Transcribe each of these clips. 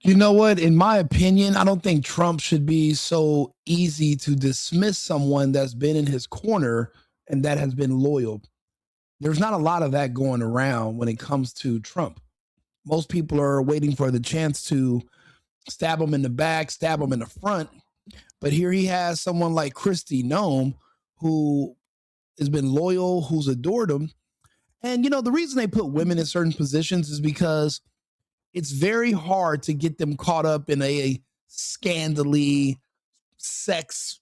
You know what? In my opinion, I don't think Trump should be so easy to dismiss someone that's been in his corner and that has been loyal. There's not a lot of that going around when it comes to Trump. Most people are waiting for the chance to stab him in the back, stab him in the front. But here he has someone like Kristi Noem who has been loyal, who's adored him. And, you know, the reason they put women in certain positions is because it's very hard to get them caught up in a scandally sex,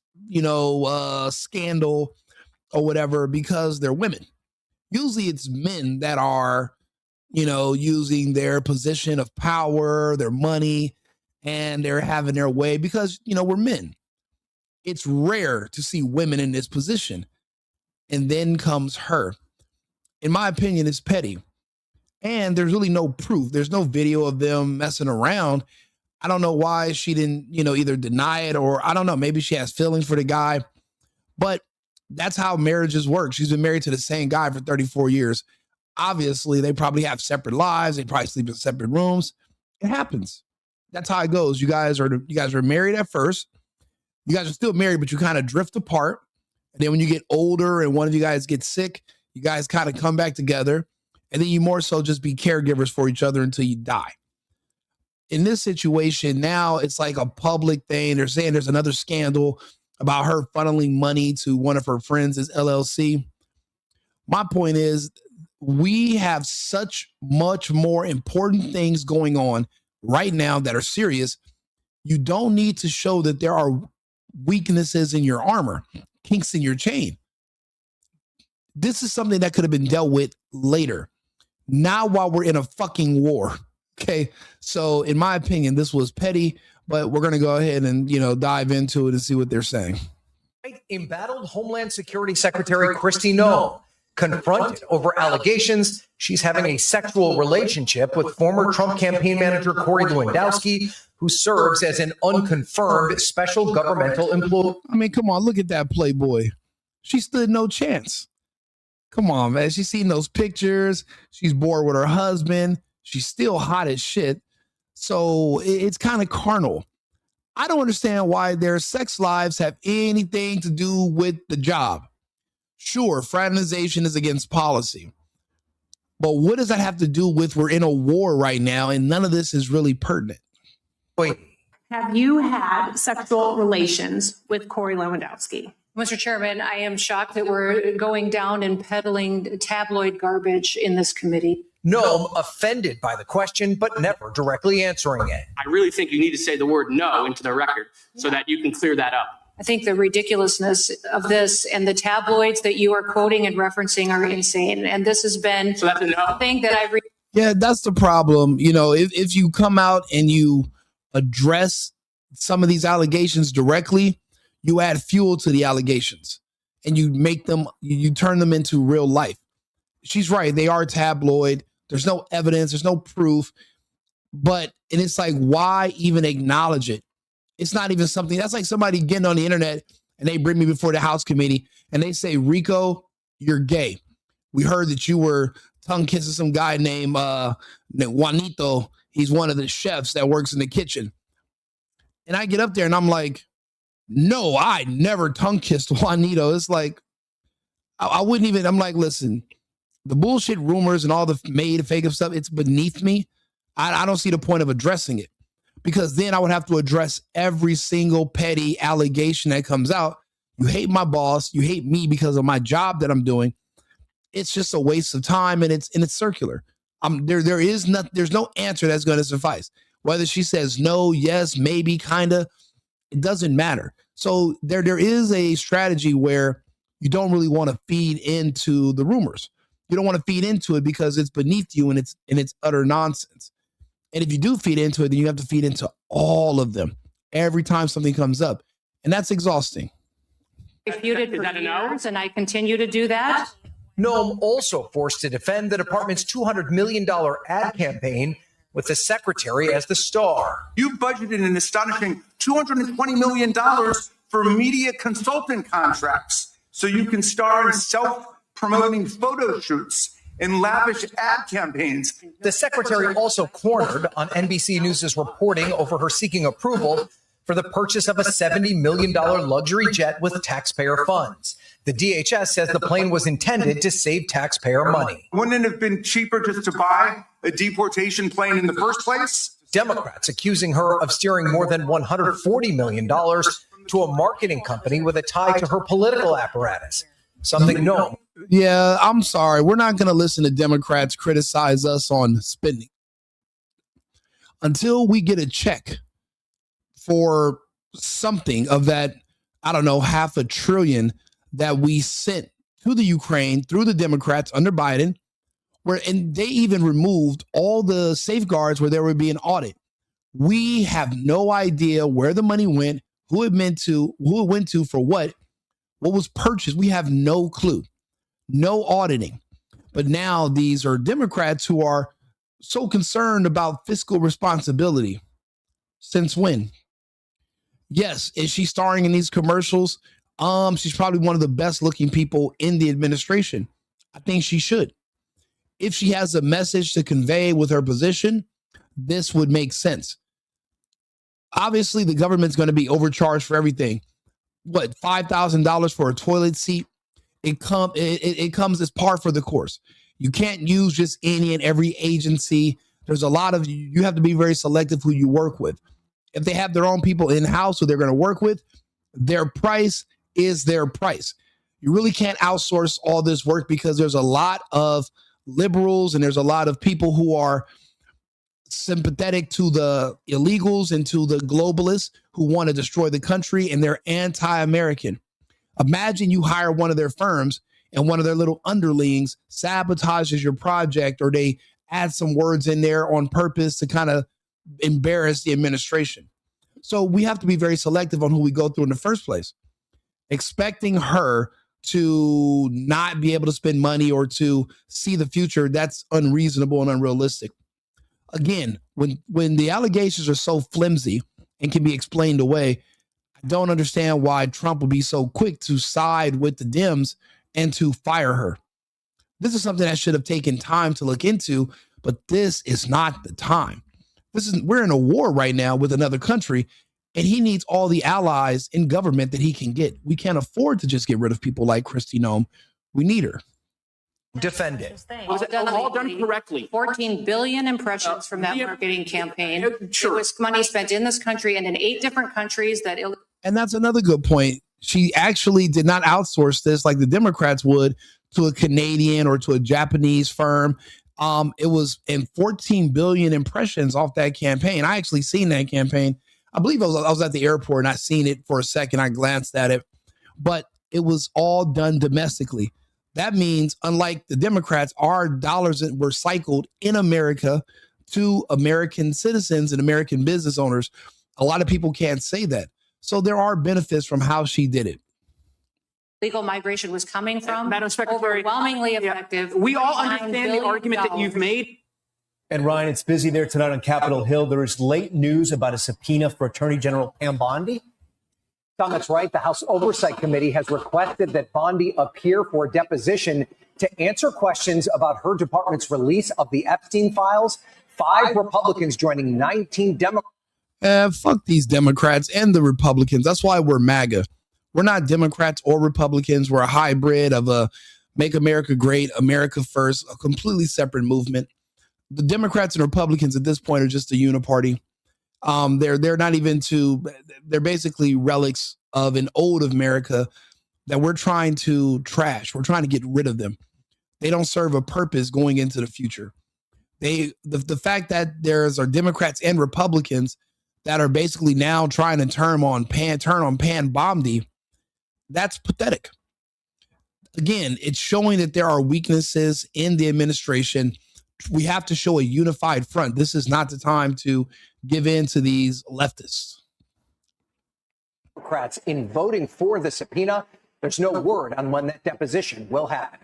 scandal or whatever because they're women. Usually it's men that are, using their position of power, their money, and they're having their way because, we're men. It's rare to see women in this position. And then comes her. In my opinion, it's petty. And there's really no proof. There's no video of them messing around. I don't know why she didn't, either deny it or I don't know. Maybe she has feelings for the guy. But that's how marriages work. She's been married to the same guy for 34 years. Obviously, they probably have separate lives. They probably sleep in separate rooms. It happens. That's how it goes. You guys are married at first. You guys are still married, but you kind of drift apart. And then when you get older and one of you guys gets sick, you guys kind of come back together. And then you more so just be caregivers for each other until you die. In this situation, now it's like a public thing. They're saying there's another scandal about her funneling money to one of her friends' LLC. My point is, we have such much more important things going on right now that are serious. You don't need to show that there are weaknesses in your armor, kinks in your chain. This is something that could have been dealt with later. Not while we're in a fucking war. Okay. So in my opinion, this was petty, but we're going to go ahead and, dive into it and see what they're saying. Embattled Homeland Security Secretary Kristi Noem confronted over allegations she's having a sexual relationship with former Trump campaign manager Corey Lewandowski, who serves as an unconfirmed special governmental employee. I mean, come on, look at that Playboy. She stood no chance. Come on, man. She's seen those pictures. She's bored with her husband. She's still hot as shit. So it's kind of carnal. I don't understand why their sex lives have anything to do with the job. Sure, fraternization is against policy. But what does that have to do with we're in a war right now and none of this is really pertinent? Wait. Have you had sexual relations with Corey Lewandowski? Mr. Chairman, I am shocked that we're going down and peddling tabloid garbage in this committee. Noem offended by the question, but never directly answering it. I really think you need to say the word no into the record so that you can clear that up. I think the ridiculousness of this and the tabloids that you are quoting and referencing are insane. And this has been so that's a no. Thing that I've Yeah, that's the problem. If you come out and you address some of these allegations directly, you add fuel to the allegations and you make them, you turn them into real life. She's right. They are tabloid. There's no evidence. There's no proof. And it's like, why even acknowledge it? It's not even something that's like somebody getting on the internet and they bring me before the House committee and they say, Rico, you're gay. We heard that you were tongue kissing some guy named Juanito. He's one of the chefs that works in the kitchen. And I get up there and I'm like, no, I never tongue kissed Juanito. It's like, I wouldn't even, I'm like, listen, the bullshit rumors and all the made fake up stuff, it's beneath me. I don't see the point of addressing it because then I would have to address every single petty allegation that comes out. You hate my boss. You hate me because of my job that I'm doing. It's just a waste of time and it's circular. There's no answer that's going to suffice. Whether she says no, yes, maybe, kind of, it doesn't matter. So there is a strategy where you don't really want to feed into the rumors. You don't want to feed into it because it's beneath you and it's utter nonsense. And if you do feed into it, then you have to feed into all of them every time something comes up. And that's exhausting. refuted for years, and I continue to do that. Noem also forced to defend the department's $200 million ad campaign with the secretary as the star. You budgeted an astonishing $220 million for media consultant contracts so you can star in self-promoting photo shoots in lavish ad campaigns. The secretary also cornered on NBC News' reporting over her seeking approval for the purchase of a $70 million luxury jet with taxpayer funds. The DHS says the plane was intended to save taxpayer money. Wouldn't it have been cheaper just to buy a deportation plane in the first place? Democrats accusing her of steering more than $140 million to a marketing company with a tie to her political apparatus. Something Noem. Yeah, I'm sorry. We're not going to listen to Democrats criticize us on spending until we get a check for something of that, I don't know, $500 billion that we sent to the Ukraine through the Democrats under Biden, and they even removed all the safeguards where there would be an audit. We have no idea where the money went, who it went to for what was purchased. We have no clue, no auditing. But now these are Democrats who are so concerned about fiscal responsibility. Since when? Yes, is she starring in these commercials? She's probably one of the best looking people in the administration. I think she should. If she has a message to convey with her position, this would make sense. Obviously, the government's going to be overcharged for everything. What, $5,000 for a toilet seat? It comes as par for the course. You can't use just any and every agency. There's a lot of, you have to be very selective who you work with. If they have their own people in-house who they're going to work with, their price is their price. You really can't outsource all this work because there's a lot of liberals and there's a lot of people who are sympathetic to the illegals and to the globalists who want to destroy the country, and they're anti-American. Imagine you hire one of their firms and one of their little underlings sabotages your project, or they add some words in there on purpose to kind of embarrass the administration. So we have to be very selective on who we go through in the first place. Expecting her to not be able to spend money or to see the future, that's unreasonable and unrealistic. Again, when the allegations are so flimsy and can be explained away, I don't understand why Trump would be so quick to side with the Dems and to fire her. This is something that should have taken time to look into, but this is not the time. We're in a war right now with another country, and he needs all the allies in government that he can get. We can't afford to just get rid of people like Kristi Noem. We need her. Defend it. Was it all done correctly? 14 billion impressions from that marketing campaign. Sure. It was money spent in this country and in 8 different countries that. And that's another good point. She actually did not outsource this like the Democrats would to a Canadian or to a Japanese firm. It was in 14 billion impressions off that campaign. I actually seen that campaign. I believe I was at the airport and I seen it for a second. I glanced at it, but it was all done domestically. That means, unlike the Democrats, our dollars were cycled in America to American citizens and American business owners. A lot of people can't say that. So there are benefits from how she did it. Legal migration was coming from. Madam Secretary, overwhelmingly effective. we all understand the argument that you've made. And Ryan, it's busy there tonight on Capitol Hill. There is late news about a subpoena for Attorney General Pam Bondi. Tom, that's right. The House Oversight Committee has requested that Bondi appear for a deposition to answer questions about her department's release of the Epstein files. 5 Republicans joining 19 Democrats. Fuck these Democrats and the Republicans. That's why we're MAGA. We're not Democrats or Republicans. We're a hybrid of a Make America Great, America First, a completely separate movement. The Democrats and Republicans at this point are just a uniparty. They're not even they're basically relics of an old America that we're trying to trash. We're trying to get rid of them. They don't serve a purpose going into the future. The fact that there's are Democrats and Republicans that are basically now trying to turn on Pam Bondi, that's pathetic. Again, it's showing that there are weaknesses in the administration. We have to show a unified front. This is not the time to give in to these leftists. Democrats in voting for the subpoena. There's no word on when that deposition will happen.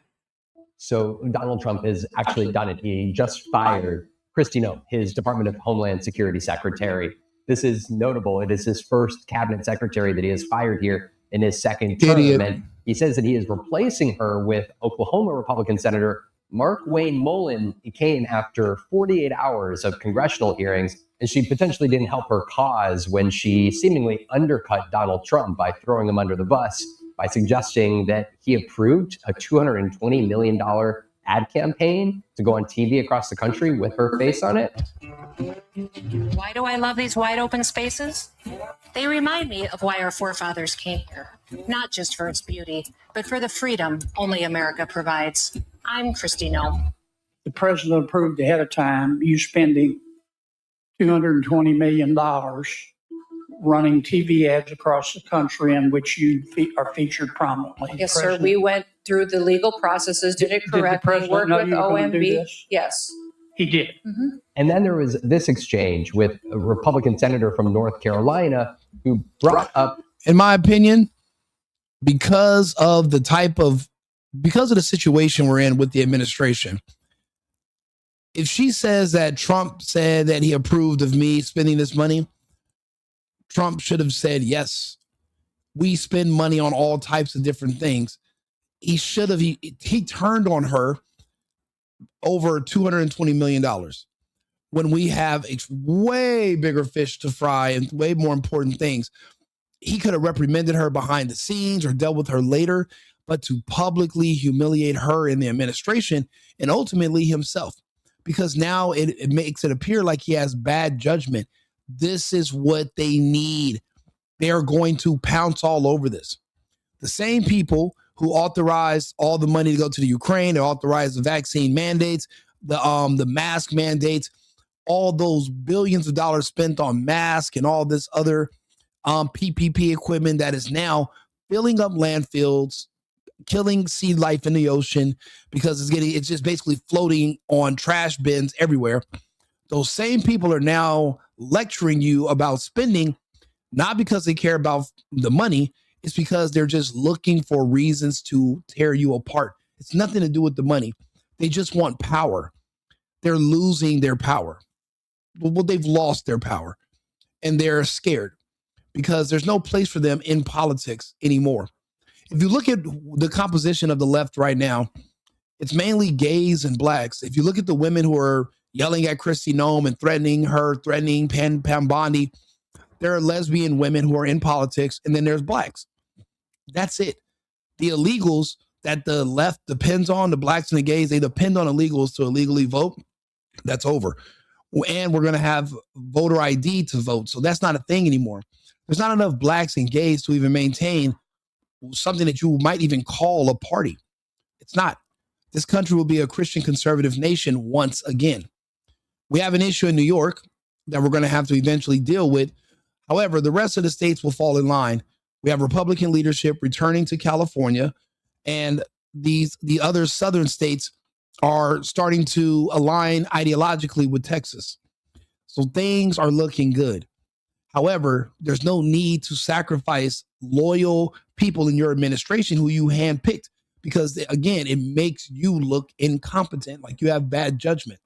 So Donald Trump has actually done it. He just fired Kristi Noem, his Department of Homeland Security secretary. This is notable. It is his first cabinet secretary that he has fired here in his second term. And he says that he is replacing her with Oklahoma Republican Senator Mark Wayne Mullen came after 48 hours of congressional hearings, and she potentially didn't help her cause when she seemingly undercut Donald Trump by throwing him under the bus by suggesting that he approved a $220 million ad campaign to go on TV across the country with her face on it. Why do I love these wide open spaces? They remind me of why our forefathers came here, not just for its beauty, but for the freedom only America provides. I'm Kristi Noem. The president approved ahead of time you spending $220 million running TV ads across the country in which you are featured prominently. Yes, sir. We went through the legal processes, did it correctly, worked with OMB. Yes. He did. Mm-hmm. And then there was this exchange with a Republican senator from North Carolina who brought up, in my opinion, because of the situation we're in with the administration, if she says that Trump said that he approved of me spending this money, Trump should have said, yes, we spend money on all types of different things. He should have, he turned on her over $220 million when we have a way bigger fish to fry and way more important things. He could have reprimanded her behind the scenes or dealt with her later, but to publicly humiliate her in the administration and ultimately himself, because now it makes it appear like he has bad judgment. This is what they need. They are going to pounce all over this. The same people who authorized all the money to go to the Ukraine, they authorized the vaccine mandates, the mask mandates, all those billions of dollars spent on masks and all this other PPP equipment that is now filling up landfills, killing sea life in the ocean because it's just basically floating on trash bins everywhere. Those same people are now lecturing you about spending, not because they care about the money. It's because they're just looking for reasons to tear you apart. It's nothing to do with the money. They just want power. They're losing their power. Well, they've lost their power and they're scared because there's no place for them in politics anymore. If you look at the composition of the left right now, it's mainly gays and blacks. If you look at the women who are yelling at Kristi Noem and threatening Pam Bondi, there are lesbian women who are in politics, and then there's blacks. That's it. The illegals that the left depends on, the blacks and the gays, they depend on illegals to illegally vote. That's over. And we're going to have voter ID to vote. So that's not a thing anymore. There's not enough blacks and gays to even maintain something that you might even call a party. It's not. This country will be a Christian conservative nation once again. We have an issue in New York that we're going to have to eventually deal with. However, the rest of the states will fall in line. We have Republican leadership returning to California, and the other southern states are starting to align ideologically with Texas. So things are looking good. However, there's no need to sacrifice loyal people in your administration who you handpicked because, again, it makes you look incompetent, like you have bad judgment.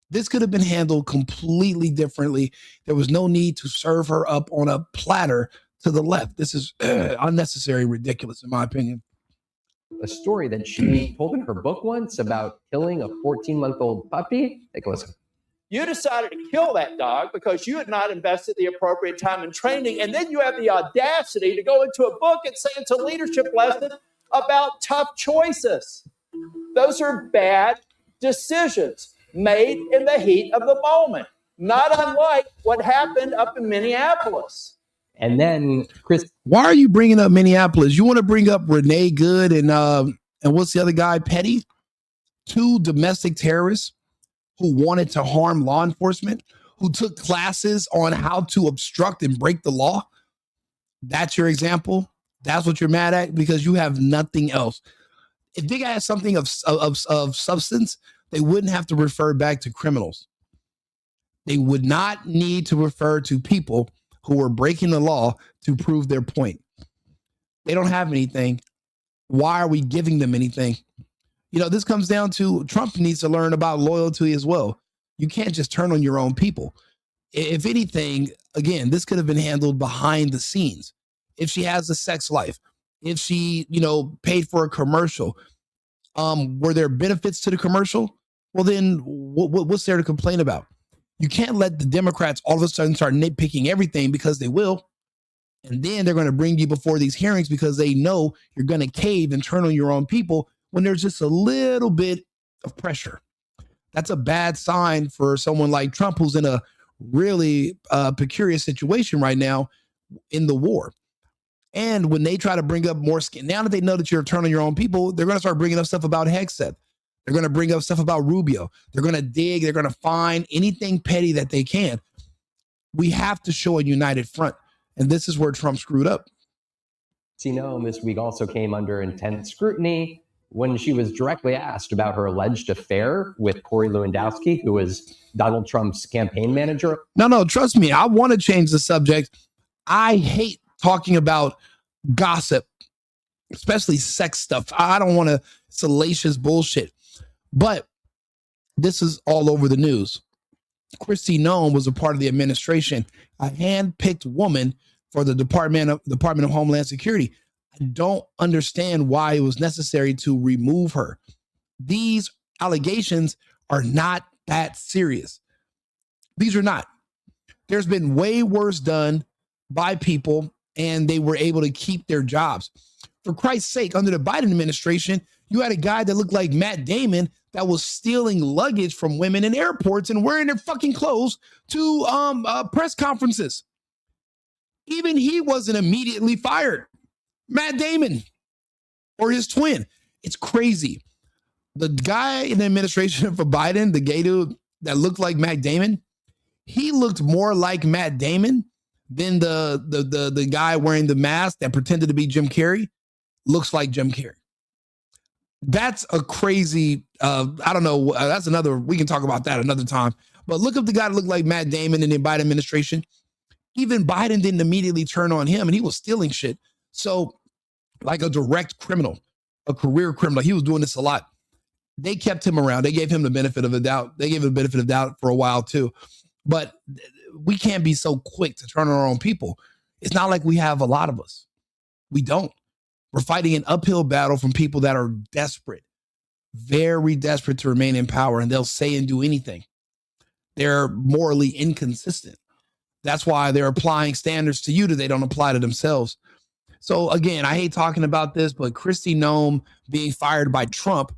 This could have been handled completely differently. There was no need to serve her up on a platter to the left. This is unnecessary, ridiculous, in my opinion. a story that she told in her book once about killing a 14-month-old puppy. Take a listen. You decided to kill that dog because you had not invested the appropriate time in training. And then you have the audacity to go into a book and say it's a leadership lesson about tough choices. Those are bad decisions made in the heat of the moment, not unlike what happened up in Minneapolis. And then, Chris, why are you bringing up Minneapolis? You want to bring up Renee Good and what's the other guy, Petty? Two domestic terrorists who wanted to harm law enforcement, who took classes on how to obstruct and break the law. That's your example. That's what you're mad at because you have nothing else. If they had something of substance, they wouldn't have to refer back to criminals. They would not need to refer to people who were breaking the law to prove their point. They don't have anything. Why are we giving them anything? You know, this comes down to Trump needs to learn about loyalty as well. You can't just turn on your own people. If anything, again, this could have been handled behind the scenes. If she has a sex life, if she, paid for a commercial, Were there benefits to the commercial? Well, then what's there to complain about? You can't let the Democrats all of a sudden start nitpicking everything, because they will. And then they're going to bring you before these hearings because they know you're going to cave and turn on your own people when there's just a little bit of pressure. That's a bad sign for someone like Trump, who's in a really precarious situation right now in the war. And when they try to bring up more skin, now that they know that you're turning on your own people, they're going to start bringing up stuff about Hegseth. They're going to bring up stuff about Rubio. They're going to dig. They're going to find anything petty that they can. We have to show a united front. And this is where Trump screwed up. Kristi Noem this week also came under intense scrutiny when she was directly asked about her alleged affair with Corey Lewandowski, who was Donald Trump's campaign manager. No, trust me. I want to change the subject. I hate talking about gossip, especially sex stuff. I don't want to salacious bullshit. But this is all over the news. Kristi Noem was a part of the administration, a hand-picked woman for the Department of Homeland Security. I don't understand why it was necessary to remove her. These allegations are not that serious. These are not. There's been way worse done by people, and they were able to keep their jobs. For Christ's sake, under the Biden administration, you had a guy that looked like Matt Damon that was stealing luggage from women in airports and wearing their fucking clothes to press conferences. Even he wasn't immediately fired. Matt Damon or his twin. It's crazy. The guy in the administration for Biden, the gay dude that looked like Matt Damon, he looked more like Matt Damon than the guy wearing the mask that pretended to be Jim Carrey looks like Jim Carrey. That's a crazy, I don't know. That's another, we can talk about that another time. But look up the guy that looked like Matt Damon in the Biden administration. Even Biden didn't immediately turn on him, and he was stealing shit. So like a direct criminal, a career criminal, he was doing this a lot. They kept him around. They gave him the benefit of the doubt. They gave him the benefit of the doubt for a while too. But we can't be so quick to turn on our own people. It's not like we have a lot of us. We don't. We're fighting an uphill battle from people that are desperate, very desperate to remain in power, and they'll say and do anything. They're morally inconsistent. That's why they're applying standards to you that they don't apply to themselves. So again, I hate talking about this, but Kristi Noem being fired by Trump,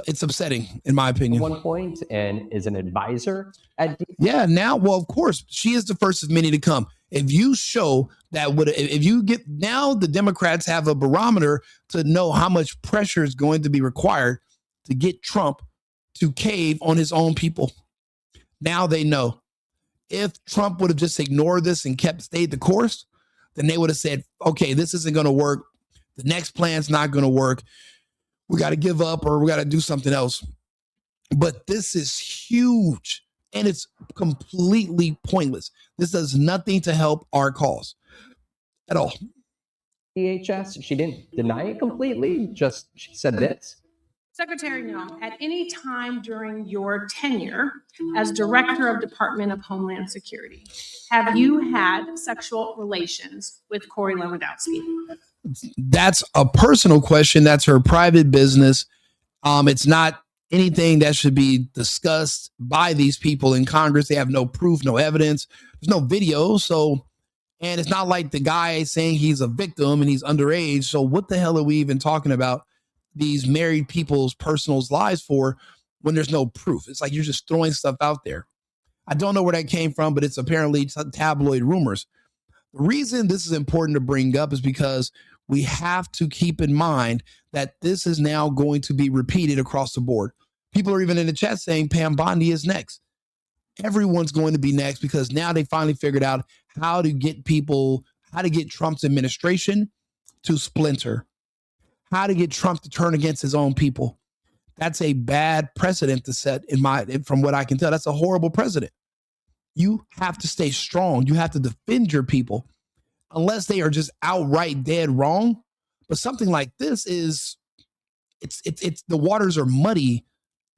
it's upsetting, in my opinion. At one point, and is an advisor at yeah, now, well, of course, she is the first of many to come. If you show that, if you get, now the Democrats have a barometer to know how much pressure is going to be required to get Trump to cave on his own people. Now they know. If Trump would have just ignored this and stayed the course, then they would have said, okay, this isn't going to work. The next plan's not going to work. We got to give up, or we got to do something else. But this is huge, and it's completely pointless. This does nothing to help our cause at all. DHS, she didn't deny it completely, just she said this. Secretary Noem, at any time during your tenure as Director of Department of Homeland Security, have you had sexual relations with Corey Lewandowski? That's a personal question. That's her private business. It's not anything that should be discussed by these people in Congress. They have no proof, no evidence. There's no video. So, and it's not like the guy saying he's a victim and he's underage. So what the hell are we even talking about these married people's personal lives for when there's no proof? It's like you're just throwing stuff out there. I don't know where that came from, but it's apparently tabloid rumors. The reason this is important to bring up is because we have to keep in mind that this is now going to be repeated across the board. People are even in the chat saying Pam Bondi is next. Everyone's going to be next because now they finally figured out how to get Trump's administration to splinter, how to get Trump to turn against his own people. That's a bad precedent to set from what I can tell. That's a horrible precedent. You have to stay strong. You have to defend your people unless they are just outright dead wrong. But something like this it's the waters are muddy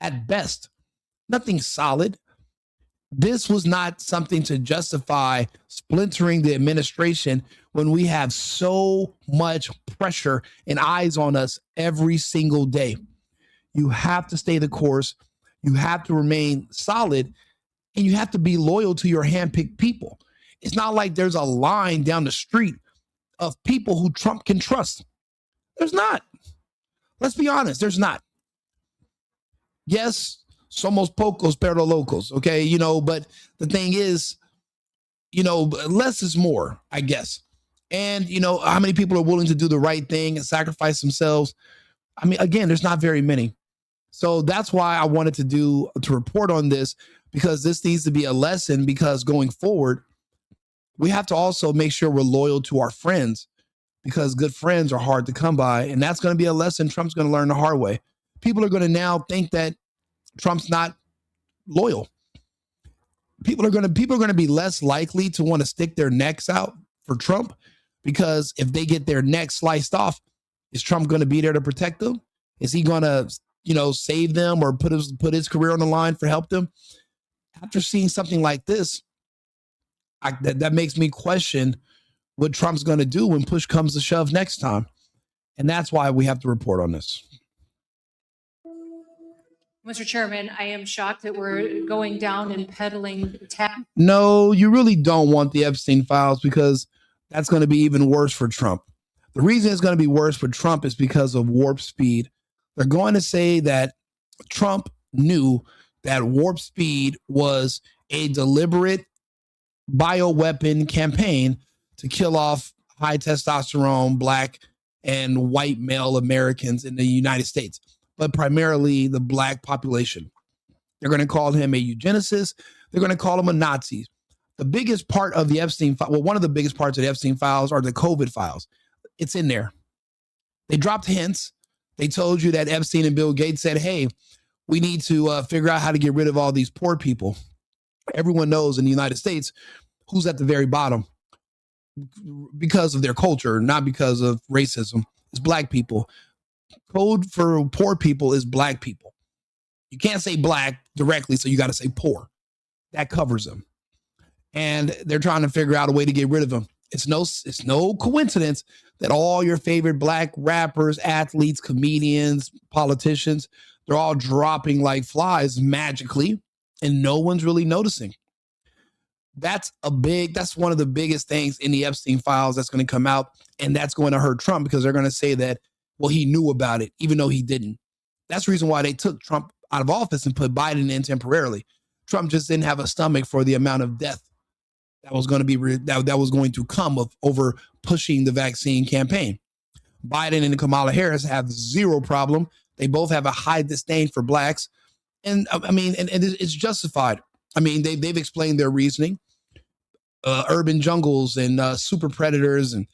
at best. Nothing solid. This was not something to justify splintering the administration when we have so much pressure and eyes on us every single day. You have to stay the course. You have to remain solid, and you have to be loyal to your handpicked people. It's not like there's a line down the street of people who Trump can trust. There's not. Let's be honest, there's not. Yes, somos pocos pero locos, okay? But the thing is, less is more, I guess. And, how many people are willing to do the right thing and sacrifice themselves? I mean, again, there's not very many. So that's why I wanted to report on this, because this needs to be a lesson, because going forward, we have to also make sure we're loyal to our friends, because good friends are hard to come by. And that's going to be a lesson Trump's going to learn the hard way. People are going to now think that Trump's not loyal. People are going to be less likely to want to stick their necks out for Trump, because if they get their neck sliced off, is Trump going to be there to protect them? Is he going to, save them or put his career on the line for help them? After seeing something like this, that makes me question what Trump's going to do when push comes to shove next time. And that's why we have to report on this. Mr. Chairman, I am shocked that we're going down and peddling No, you really don't want the Epstein files, because that's going to be even worse for Trump. The reason it's going to be worse for Trump is because of warp speed. They're going to say that Trump knew that warp speed was a deliberate bioweapon campaign to kill off high testosterone Black and white male Americans in the United States, but primarily the Black population. They're going to call him a eugenicist. They're going to call him a Nazi. The biggest part of the Epstein file, one of the biggest parts of the Epstein files are the COVID files. It's in there. They dropped hints. They told you that Epstein and Bill Gates said, hey, we need to figure out how to get rid of all these poor people. Everyone knows in the United States who's at the very bottom because of their culture, not because of racism. It's Black people. Code for poor people is Black people. You can't say Black directly, so you got to say poor. That covers them. And they're trying to figure out a way to get rid of them. It's no coincidence that all your favorite Black rappers, athletes, comedians, politicians, they're all dropping like flies magically, and no one's really noticing. That's one of the biggest things in the Epstein files that's going to come out, and that's going to hurt Trump, because they're going to say that, well, he knew about it, even though he didn't. That's the reason why they took Trump out of office and put Biden in temporarily. Trump just didn't have a stomach for the amount of death that was going to be that was going to come over pushing the vaccine campaign. Biden and Kamala Harris have zero problem. They both have a high disdain for Blacks, and I mean, and it's justified. I mean, they've explained their reasoning. Urban jungles and super predators, and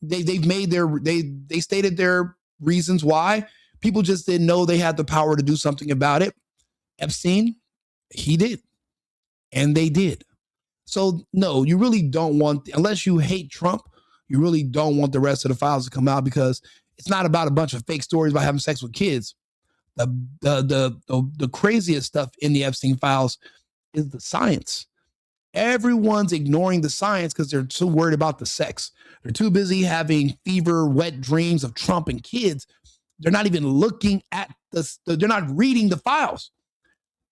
they've made they stated their reasons why. People just didn't know they had the power to do something about it. Epstein, he did, and they did. So no, you really don't want, unless you hate Trump, you really don't want the rest of the files to come out, because it's not about a bunch of fake stories about having sex with kids. The craziest stuff in the Epstein files is the science. Everyone's ignoring the science because they're too worried about the sex. They're too busy having fever, wet dreams of Trump and kids. They're not even looking at they're not reading the files.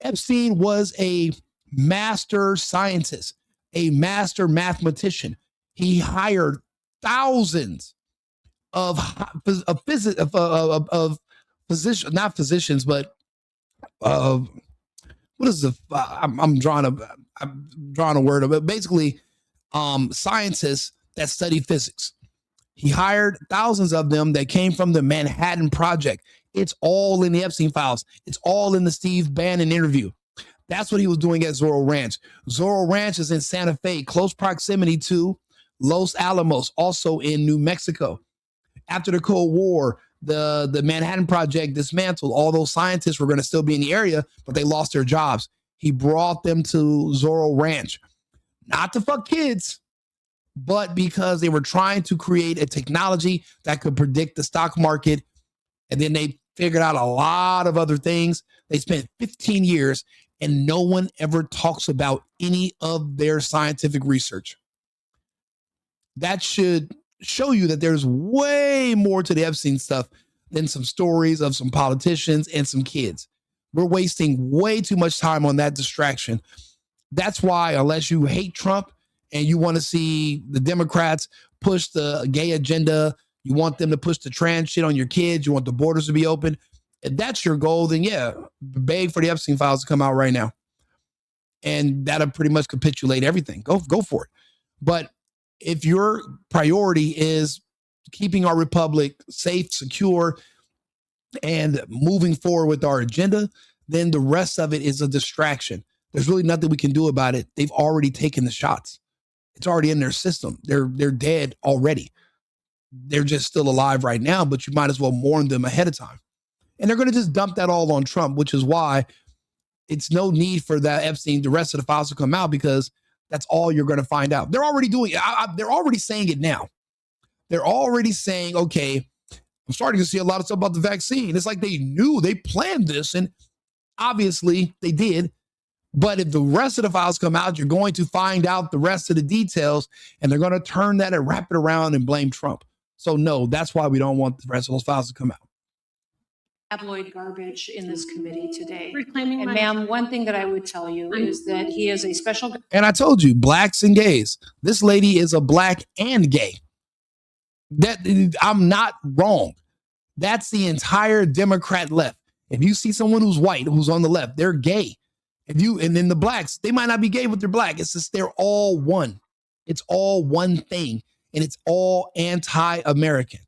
Epstein was a master scientist, a master mathematician. He hired thousands of physicians, not physicians, but what is the? I'm drawing a word of it. Basically, scientists that study physics. He hired thousands of them that came from the Manhattan Project. It's all in the Epstein files. It's all in the Steve Bannon interview. That's what he was doing at Zorro Ranch. Zorro Ranch is in Santa Fe, close proximity to Los Alamos, also in New Mexico. After the Cold War, the Manhattan Project dismantled. All those scientists were going to still be in the area, but they lost their jobs. He brought them to Zorro Ranch, not to fuck kids, but because they were trying to create a technology that could predict the stock market. And then they figured out a lot of other things. They spent 15 years and no one ever talks about any of their scientific research. That should show you that there's way more to the Epstein stuff than some stories of some politicians and some kids. We're wasting way too much time on that distraction. That's why, unless you hate Trump and you want to see the Democrats push the gay agenda, you want them to push the trans shit on your kids, you want the borders to be open, if that's your goal, then yeah, beg for the Epstein files to come out right now. And that'll pretty much capitulate everything. Go for it. But if your priority is keeping our republic safe, secure, and moving forward with our agenda, then the rest of it is a distraction. There's really nothing we can do about it. They've already taken the shots. It's already in their system. They're dead already. They're just still alive right now, but you might as well mourn them ahead of time. And they're going to just dump that all on Trump, which is why it's no need for that Epstein, the rest of the files to come out, because that's all you're going to find out. They're already doing it. They're already saying it now. They're already saying, okay, I'm starting to see a lot of stuff about the vaccine. It's like they knew, they planned this, and obviously they did. But if the rest of the files come out, you're going to find out the rest of the details, and they're going to turn that and wrap it around and blame Trump. So no, that's why we don't want the rest of those files to come out. Tabloid garbage in this committee today. Reclaiming And money. ma'am, one thing that I would tell you is that he is a special. And I told you, blacks and gays. This lady is a black and gay. That I'm not wrong. That's the entire Democrat left. If you see someone who's white, who's on the left, they're gay. And then the blacks, they might not be gay, but they're black. It's just they're all one. It's all one thing, and it's all anti-American.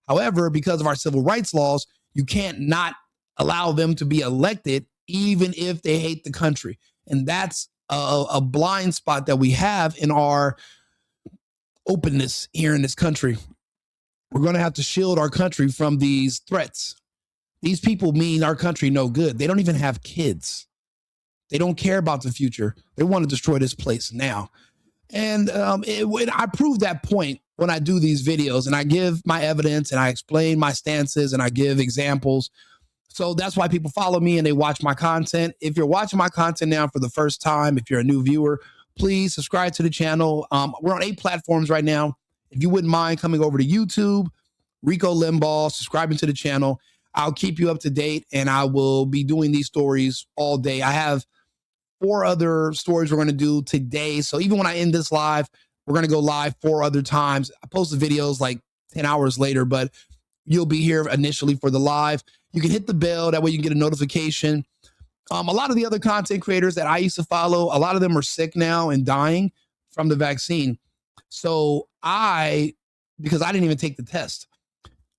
However, because of our civil rights laws, you can't not allow them to be elected, even if they hate the country. And that's a blind spot that we have in our openness here in this country. We're going to have to shield our country from these threats. These people mean our country no good. They don't even have kids. They don't care about the future. They want to destroy this place now. And I prove that point when I do these videos, and I give my evidence, and I explain my stances, and I give examples. So that's why people follow me and they watch my content. If you're watching my content now for the first time, if you're a new viewer, please subscribe to the channel. We're on 8 platforms right now. If you wouldn't mind coming over to YouTube, Rico Limbaugh, subscribing to the channel, I'll keep you up to date, and I will be doing these stories all day. I have 4 other stories we're going to do today. So even when I end this live, we're going to go live 4 other times. I post the videos like 10 hours later, but you'll be here initially for the live. You can hit the bell. That way you can get a notification. A lot of the other content creators that I used to follow, a lot of them are sick now and dying from the vaccine. So because I didn't even take the test,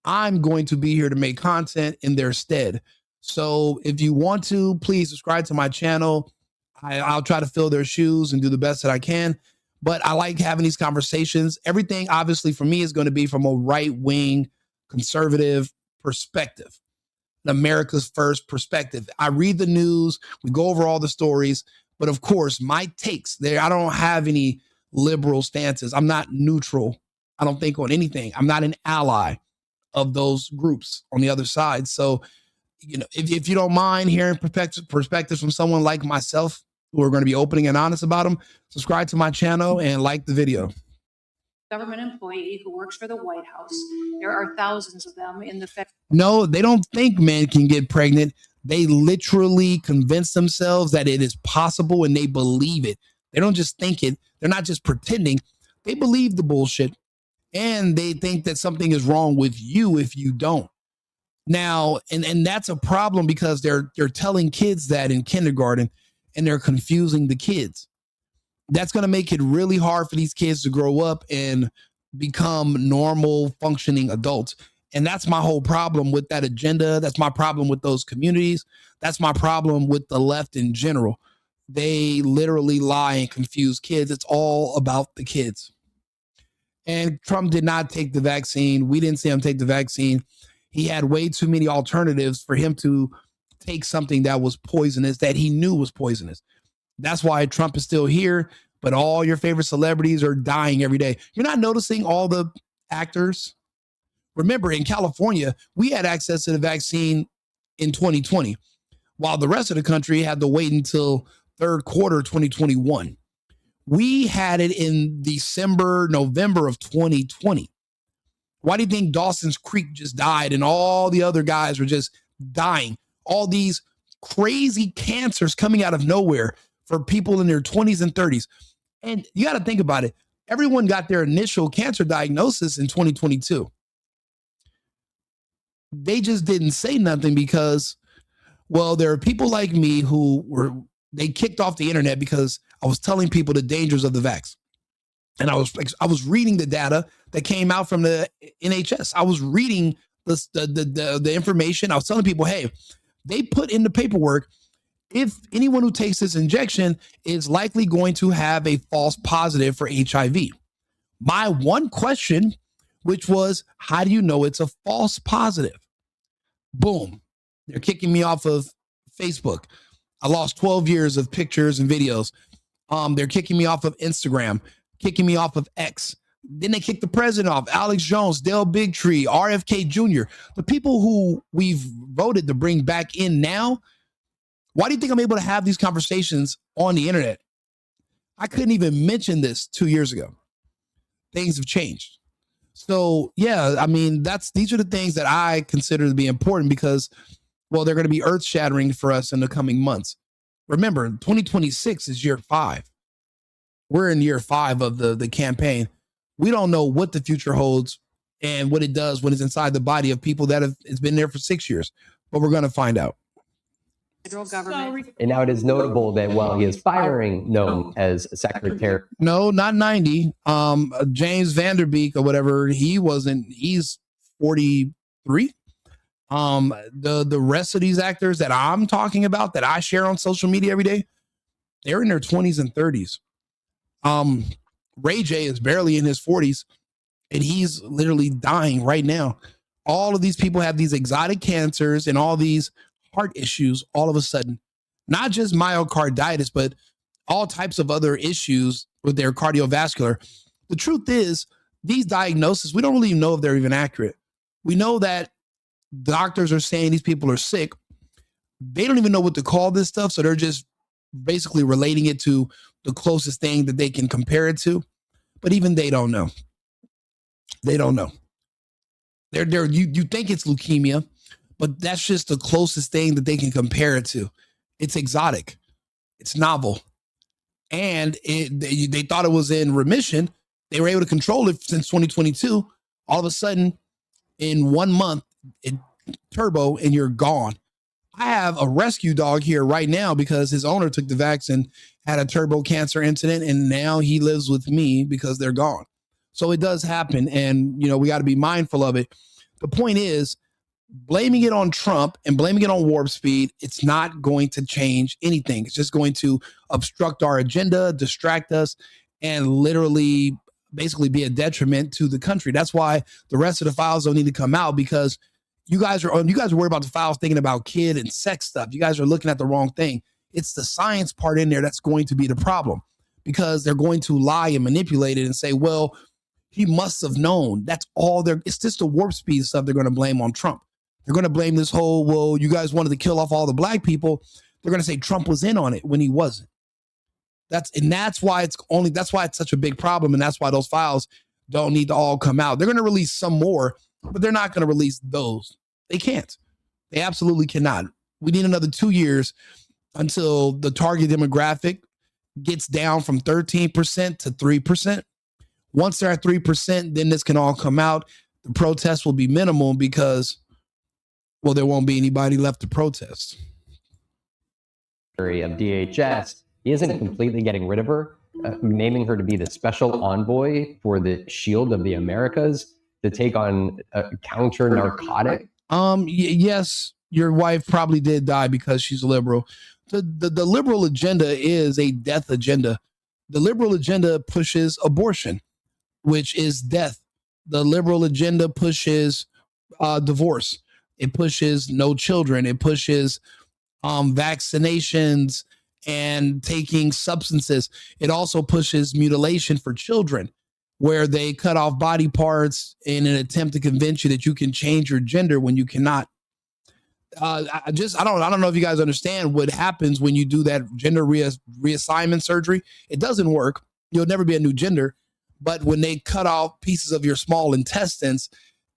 I'm going to be here to make content in their stead. So if you want to, please subscribe to my channel. I'll try to fill their shoes and do the best that I can. But I like having these conversations. Everything, obviously, for me is going to be from a right-wing conservative perspective, an America's first perspective. I read the news. We go over all the stories. But, of course, my takes there, I don't have any liberal stances. I'm not neutral. I don't think on anything. I'm not an ally of those groups on the other side. So, you know, if you don't mind hearing perspectives from someone like myself, who are going to be opening and honest about them, subscribe to my channel and like the video. Government employee who works for the White House. There are thousands of them in the. No, they don't think men can get pregnant. They literally convince themselves that it is possible, and they believe it. They don't just think it. They're not just pretending. They believe the bullshit, and they think that something is wrong with you if you don't. Now, and that's a problem, because they're telling kids that in kindergarten, and they're confusing the kids. That's going to make it really hard for these kids to grow up and become normal, functioning adults. And that's my whole problem with that agenda. That's my problem with those communities. That's my problem with the left in general. They literally lie and confuse kids. It's all about the kids. And Trump did not take the vaccine. We didn't see him take the vaccine. He had way too many alternatives for him to take something that was poisonous, that he knew was poisonous. That's why Trump is still here, but all your favorite celebrities are dying every day. You're not noticing all the actors? Remember, in California, we had access to the vaccine in 2020. while the rest of the country had to wait until third quarter 2021. We had it in December, November of 2020. Why do you think Dawson's Creek just died and all the other guys were just dying? All these crazy cancers coming out of nowhere for people in their 20s and 30s. And you got to think about it. Everyone got their initial cancer diagnosis in 2022. They just didn't say nothing because, well, there are people like me they kicked off the internet because I was telling people the dangers of the vax. And I was reading the data that came out from the NHS. I was reading the information. I was telling people, hey, they put in the paperwork, if anyone who takes this injection is likely going to have a false positive for HIV. My one question, which was, how do you know it's a false positive? Boom. They're kicking me off of Facebook. I lost 12 years of pictures and videos. They're kicking me off of Instagram, kicking me off of X. Then they kicked the president off, Alex Jones, Dale Bigtree, RFK Jr. The people who we've voted to bring back in now. Why do you think I'm able to have these conversations on the internet? I couldn't even mention this 2 years ago. Things have changed. So yeah, I mean, these are the things that I consider to be important because, well, they're going to be earth shattering for us in the coming months. Remember, 2026 is year 5. We're in year 5 of the campaign. We don't know what the future holds and what it does when it's inside the body of people that it's been there for 6 years, but we're going to find out. Federal government. And now it is notable that while he is firing Noem as secretary. No, not 90. James Vanderbeek or whatever, he's 43. The rest of these actors that I'm talking about that I share on social media every day, they're in their 20s and 30s. Ray J is barely in his 40s and he's literally dying right now. All of these people have these exotic cancers and all these heart issues all of a sudden, not just myocarditis, but all types of other issues with their cardiovascular. The truth is, these diagnoses, we don't really know if they're even accurate. We know that doctors are saying these people are sick. They don't even know what to call this stuff, so they're just basically relating it to the closest thing that they can compare it to. But even they don't know. They don't know. You think it's leukemia, but that's just the closest thing that they can compare it to. It's exotic. It's novel. And they thought it was in remission. They were able to control it since 2022. All of a sudden, in 1 month, it turbo and you're gone. I have a rescue dog here right now because his owner took the vaccine, had a turbo cancer incident, and now he lives with me because they're gone. So it does happen, and we got to be mindful of it. The point is, blaming it on Trump and blaming it on warp speed, it's not going to change anything. It's just going to obstruct our agenda, distract us, and literally basically be a detriment to the country. That's why the rest of the files don't need to come out, because you guys are worried about the files thinking about kid and sex stuff. You guys are looking at the wrong thing. It's the science part in there that's going to be the problem, because they're going to lie and manipulate it and say, well, he must have known. That's all it's just the warp speed stuff they're going to blame on Trump. They're going to blame this whole, well, you guys wanted to kill off all the black people. They're going to say Trump was in on it when he wasn't. That's why it's such a big problem. And that's why those files don't need to all come out. They're going to release some more, but they're not going to release those. They can't. They absolutely cannot. We need another 2 years until the target demographic gets down from 13% to 3%. Once they're at 3%, then this can all come out. The protests will be minimal because, well, there won't be anybody left to protest. Of DHS, he isn't completely getting rid of her, naming her to be the special envoy for the Shield of the Americas to take on counter narcotic. Yes, your wife probably did die because she's a liberal. The liberal agenda is a death agenda. The liberal agenda pushes abortion, which is death. The liberal agenda pushes divorce. It pushes no children. It pushes vaccinations and taking substances. It also pushes mutilation for children, where they cut off body parts in an attempt to convince you that you can change your gender when you cannot. I don't know if you guys understand what happens when you do that gender reassignment surgery. It doesn't work. You'll never be a new gender. But when they cut off pieces of your small intestines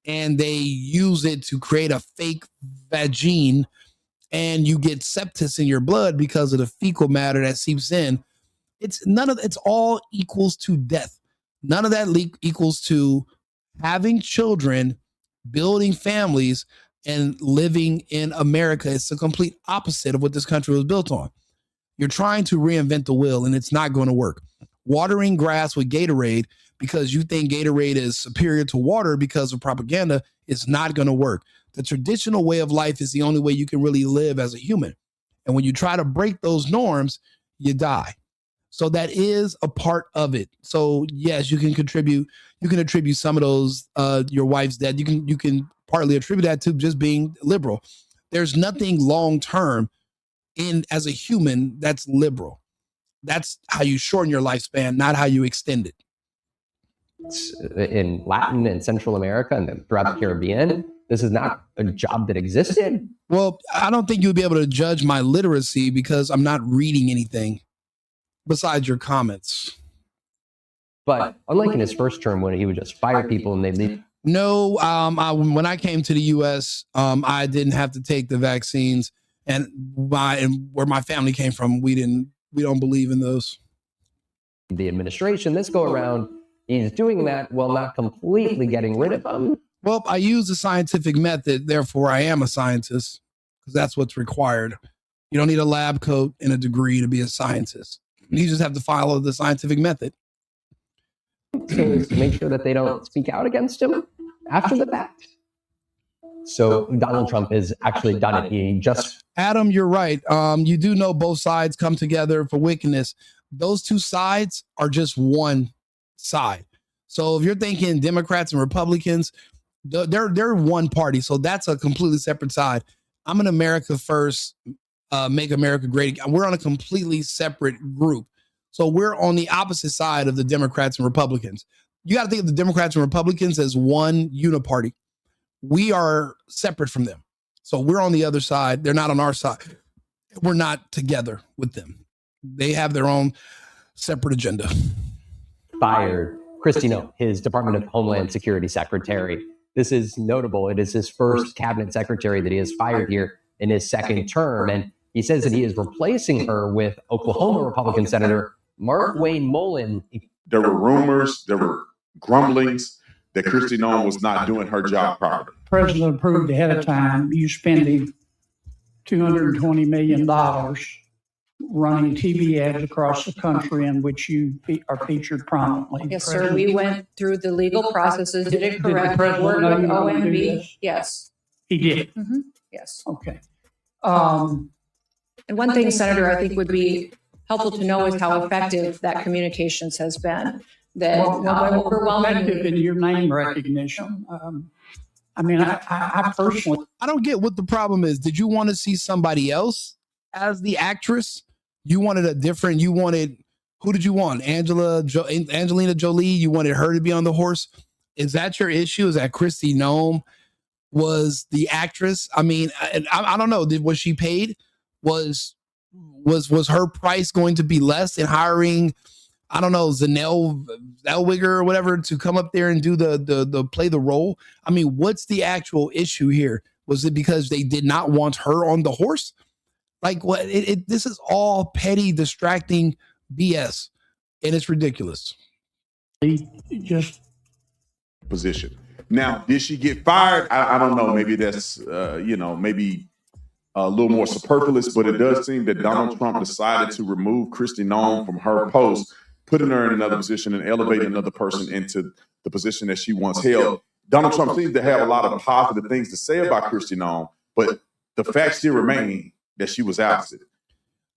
and they use it to create a fake vagine, and you get sepsis in your blood because of the fecal matter that seeps in, it's all equals to death. None of that equals to having children, building families, and living in America. It's the complete opposite of what this country was built on. You're trying to reinvent the wheel, and it's not going to work. Watering grass with Gatorade because you think Gatorade is superior to water because of propaganda is not going to work. The traditional way of life is the only way you can really live as a human. And when you try to break those norms, you die. So that is a part of it. So yes, you can attribute some of those, your wife's death. You can partly attribute that to just being liberal. There's nothing long-term as a human that's liberal. That's how you shorten your lifespan, not how you extend it. In Latin and Central America and then throughout the Caribbean, this is not a job that existed. Well, I don't think you'll be able to judge my literacy because I'm not reading anything besides your comments. But unlike in his first term when he would just fire people and they'd leave. No, when I came to the U.S., I didn't have to take the vaccines, and where my family came from, we don't believe in those. The administration, this go around, he's doing that while not completely getting rid of them. Well, I use the scientific method, therefore I am a scientist, because that's what's required. You don't need a lab coat and a degree to be a scientist. You just have to follow the scientific method. To make sure that they don't speak out against him after the fact. So Donald Trump has actually done it. He just... Adam, you're right. You do know both sides come together for wickedness. Those two sides are just one side. So if you're thinking Democrats and Republicans, they're one party. So that's a completely separate side. I'm an America first, make America great. We're on a completely separate group. So we're on the opposite side of the Democrats and Republicans. You got to think of the Democrats and Republicans as one uniparty. We are separate from them. So we're on the other side. They're not on our side. We're not together with them. They have their own separate agenda. Fired Kristi Noem, his Department of Homeland Security secretary. This is notable. It is his first cabinet secretary that he has fired here in his second term. And he says that he is replacing her with Oklahoma Republican Senator Mark Wayne Mullen. There were rumors, there were grumblings that Kristi Noem was not doing her job properly. The president approved ahead of time you spending $220 million running TV ads across the country in which you are featured prominently. Yes, sir. We went through the legal processes, did it correctly, worked with OMB. Yes. He did? Mm-hmm. Yes. Okay. And one thing, Senator, I think would be helpful to know is how effective that communications has been. That overwhelmingly effective in your name recognition. I mean, I personally, I don't get what the problem is. Did you want to see somebody else as the actress? You wanted who did you want? Angelina Jolie? You wanted her to be on the horse? Is that your issue? Is that Kristi Noem was the actress? I mean, I don't know. Was she paid? Was her price going to be less than hiring, I don't know, Zellweger or whatever to come up there and do the play the role? I mean, what's the actual issue here? Was it because they did not want her on the horse? Like what? This is all petty, distracting BS, and it's ridiculous. Just position. Now, did she get fired? I don't know. Maybe that's maybe a little more superfluous, but it does seem that Donald Trump decided to remove Kristi Noem from her post, putting her in another position and elevating another person into the position that she once held. Donald Trump seems to have a lot of positive things to say about Kristi Noem, but the fact still remains that she was ousted.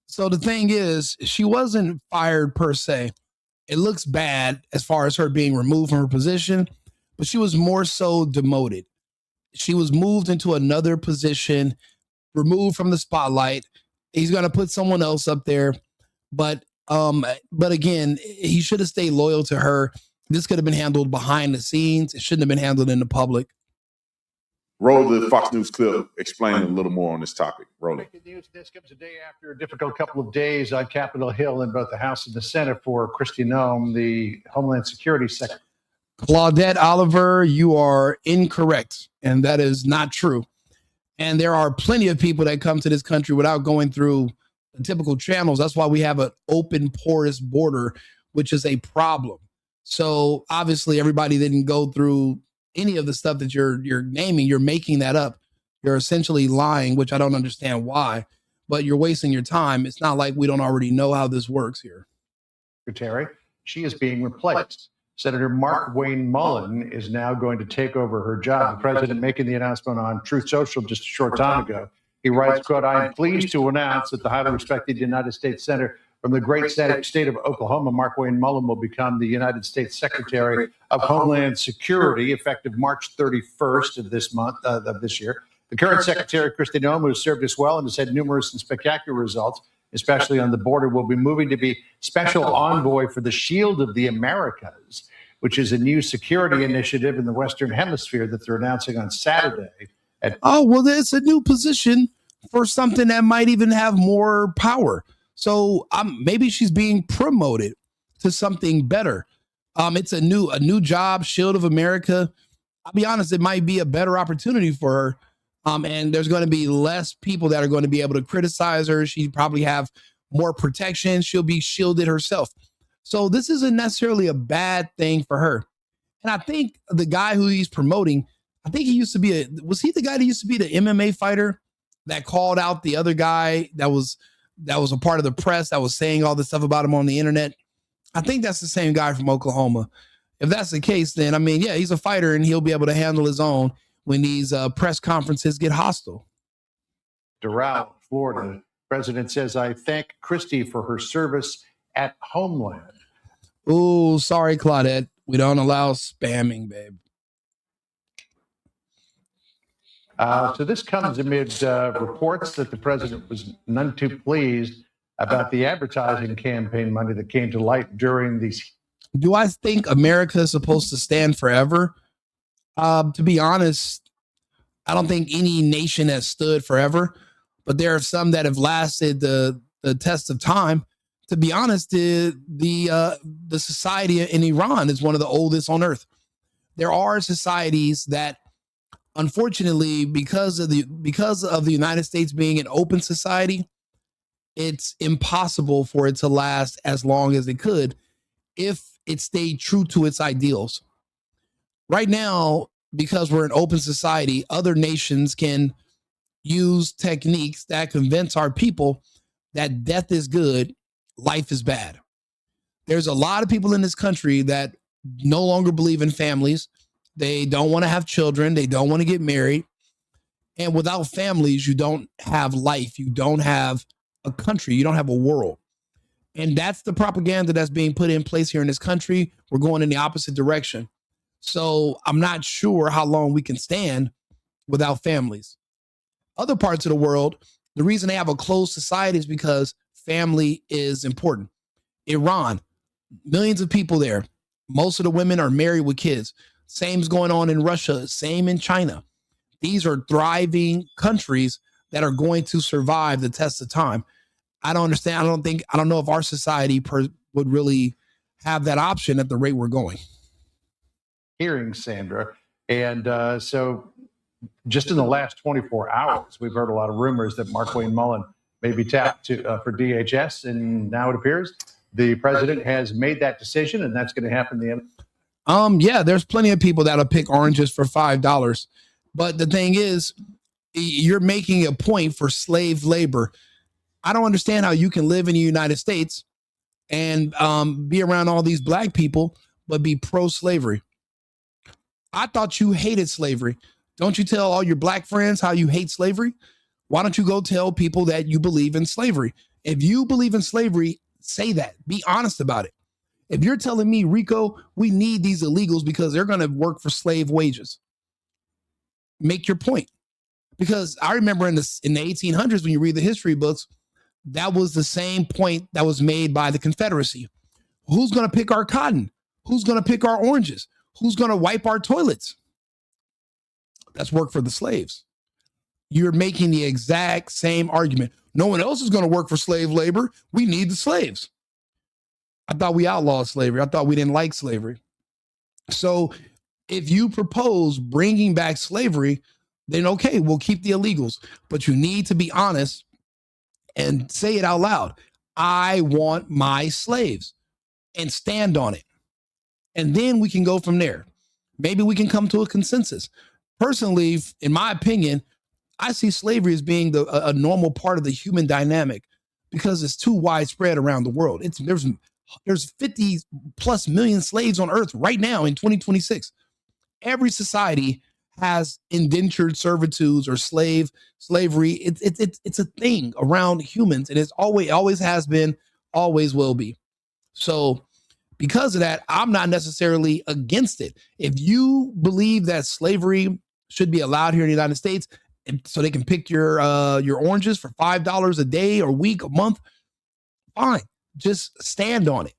So the thing is, she wasn't fired per se. It looks bad as far as her being removed from her position, but she was more so demoted. She was moved into another position, removed from the spotlight. He's going to put someone else up there. But again, he should have stayed loyal to her. This could have been handled behind the scenes. It shouldn't have been handled in the public. Roll the Fox News clip explaining a little more on this topic. Roll it. Breaking news. This comes a day after a difficult couple of days on Capitol Hill in both the House and the Senate for Kristi Noem, the Homeland Security Secretary. Claudette Oliver, you are incorrect, and that is not true. And there are plenty of people that come to this country without going through the typical channels. That's why we have an open, porous border, which is a problem. So obviously everybody didn't go through any of the stuff that you're naming. You're making that up. You're essentially lying, which I don't understand why, but you're wasting your time. It's not like we don't already know how this works here. Secretary, she is being replaced. Senator Mark Wayne Mullen is now going to take over her job. The president making the announcement on Truth Social just a short time ago. He writes, quote, "I am pleased to announce that the highly respected United States Senator from the great state of Oklahoma, Mark Wayne Mullen, will become the United States Secretary of Homeland Security effective March 31st of this month, of this year. The current Secretary, Kristi Noem, who has served us well and has had numerous and spectacular results, especially on the border, will be moving to be special envoy for the Shield of the Americas, which is a new security initiative in the Western Hemisphere that they're announcing on Saturday. Oh, well, there's a new position for something that might even have more power. So maybe she's being promoted to something better. It's a new job, Shield of America. I'll be honest, it might be a better opportunity for her. And there's going to be less people that are going to be able to criticize her. She probably have more protection. She'll be shielded herself. So this isn't necessarily a bad thing for her. And I think the guy who he's promoting, I think he used to be was he the guy that used to be the MMA fighter that called out the other guy that was a part of the press that was saying all this stuff about him on the internet? I think that's the same guy from Oklahoma. If that's the case, then, I mean, yeah, he's a fighter and he'll be able to handle his own when these press conferences get hostile. Doral, Florida. President says, "I thank Kristi for her service at Homeland." Oh, sorry, Claudette. We don't allow spamming, babe. So this comes amid reports that the president was none too pleased about the advertising campaign money that came to light during these. Do I think America is supposed to stand forever? To be honest, I don't think any nation has stood forever, but there are some that have lasted the test of time. To be honest, the society in Iran is one of the oldest on earth. There are societies that, unfortunately, because of the United States being an open society, it's impossible for it to last as long as it could if it stayed true to its ideals. Right now, because we're an open society, other nations can use techniques that convince our people that death is good, life is bad. There's a lot of people in this country that no longer believe in families. They don't want to have children. They don't want to get married. And without families, you don't have life. You don't have a country. You don't have a world. And that's the propaganda that's being put in place here in this country. We're going in the opposite direction. So I'm not sure how long we can stand without families. Other parts of the world, the reason they have a closed society is because family is important. Iran, millions of people there. Most of the women are married with kids. Same's going on in Russia, same in China. These are thriving countries that are going to survive the test of time. I don't understand. I don't know if our society would really have that option at the rate we're going. Hearing, Sandra. And so just in the last 24 hours, we've heard a lot of rumors that Mark Wayne Mullen may be tapped for DHS. And now it appears the president has made that decision, and that's going to happen. Yeah, there's plenty of people that'll pick oranges for $5. But the thing is, you're making a point for slave labor. I don't understand how you can live in the United States and be around all these black people, but be pro-slavery. I thought you hated slavery. Don't you tell all your black friends how you hate slavery? Why don't you go tell people that you believe in slavery? If you believe in slavery, say that. Be honest about it. If you're telling me, Rico, we need these illegals because they're going to work for slave wages, make your point. Because I remember in the 1800s, when you read the history books, that was the same point that was made by the Confederacy. Who's going to pick our cotton? Who's going to pick our oranges? Who's going to wipe our toilets? That's work for the slaves. You're making the exact same argument. No one else is going to work for slave labor. We need the slaves. I thought we outlawed slavery. I thought we didn't like slavery. So if you propose bringing back slavery, then okay, we'll keep the illegals. But you need to be honest and say it out loud. I want my slaves, and stand on it. And then we can go from there. Maybe we can come to a consensus. Personally, in my opinion, I see slavery as being a normal part of the human dynamic because it's too widespread around the world. There's 50 plus million slaves on earth right now in 2026. Every society has indentured servitudes or slavery. It's a thing around humans, and it's always has been, always will be. So because of that, I'm not necessarily against it. If you believe that slavery should be allowed here in the United States, so they can pick your oranges for $5 a day or week, a month, fine. Just stand on it.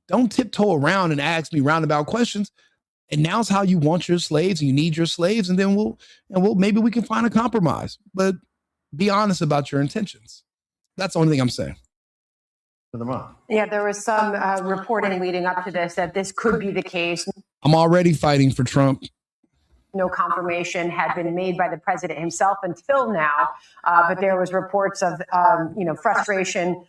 Don't tiptoe around and ask me roundabout questions. Announce how you want your slaves and you need your slaves, and then we'll maybe we can find a compromise. But be honest about your intentions. That's the only thing I'm saying. Yeah, there was some reporting leading up to this that this could be the case. I'm already fighting for Trump. No confirmation had been made by the president himself until now, but there was reports of frustration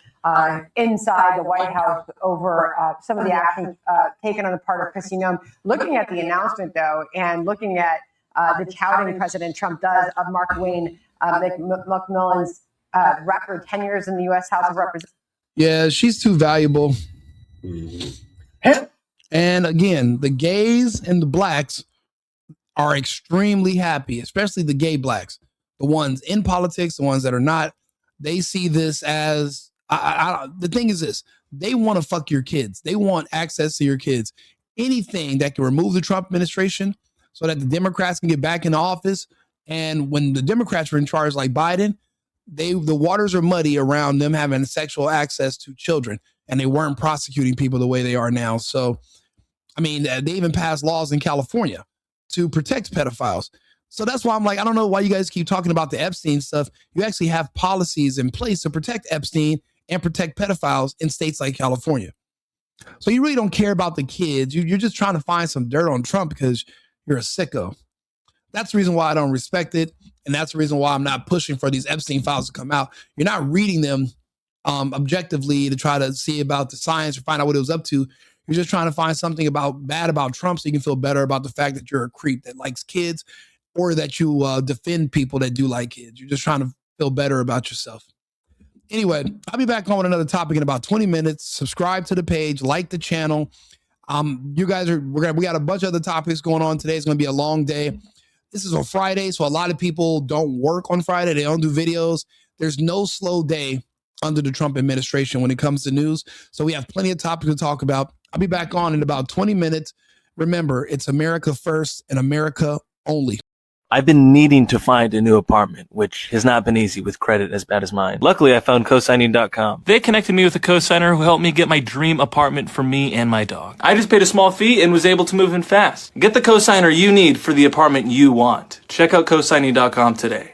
inside the White House over some of the actions taken on the part of Kristi Noem. Looking at the announcement, though, and looking at the touting President Trump does of Mark Wayne McMillan's record 10 years in the U.S. House of Representatives. Yeah, she's too valuable. And again, the gays and the blacks are extremely happy, especially the gay blacks, the ones in politics, the ones that are not. They see this as, the thing is this, they want to fuck your kids. They want access to your kids. Anything that can remove the Trump administration so that the Democrats can get back in office. And when the Democrats were in charge, like Biden, the waters are muddy around them having sexual access to children, and they weren't prosecuting people the way they are now. So, I mean, they even passed laws in California to protect pedophiles. So that's why I'm like, I don't know why you guys keep talking about the Epstein stuff. You actually have policies in place to protect Epstein and protect pedophiles in states like California. So you really don't care about the kids. You're just trying to find some dirt on Trump because you're a sicko. That's the reason why I don't respect it. And that's the reason why I'm not pushing for these Epstein files to come out. You're not reading them objectively to try to see about the science or find out what it was up to. You're just trying to find something bad about Trump so you can feel better about the fact that you're a creep that likes kids or that you defend people that do like kids. You're just trying to feel better about yourself. Anyway, I'll be back on with another topic in about 20 minutes. Subscribe to the page, like the channel. You guys we got a bunch of other topics going on today. It's going to be a long day. This is on Friday, so a lot of people don't work on Friday. They don't do videos. There's no slow day under the Trump administration when it comes to news. So we have plenty of topics to talk about. I'll be back on in about 20 minutes. Remember, it's America first and America only. I've been needing to find a new apartment, which has not been easy with credit as bad as mine. Luckily, I found cosigning.com. They connected me with a cosigner who helped me get my dream apartment for me and my dog. I just paid a small fee and was able to move in fast. Get the cosigner you need for the apartment you want. Check out cosigning.com today.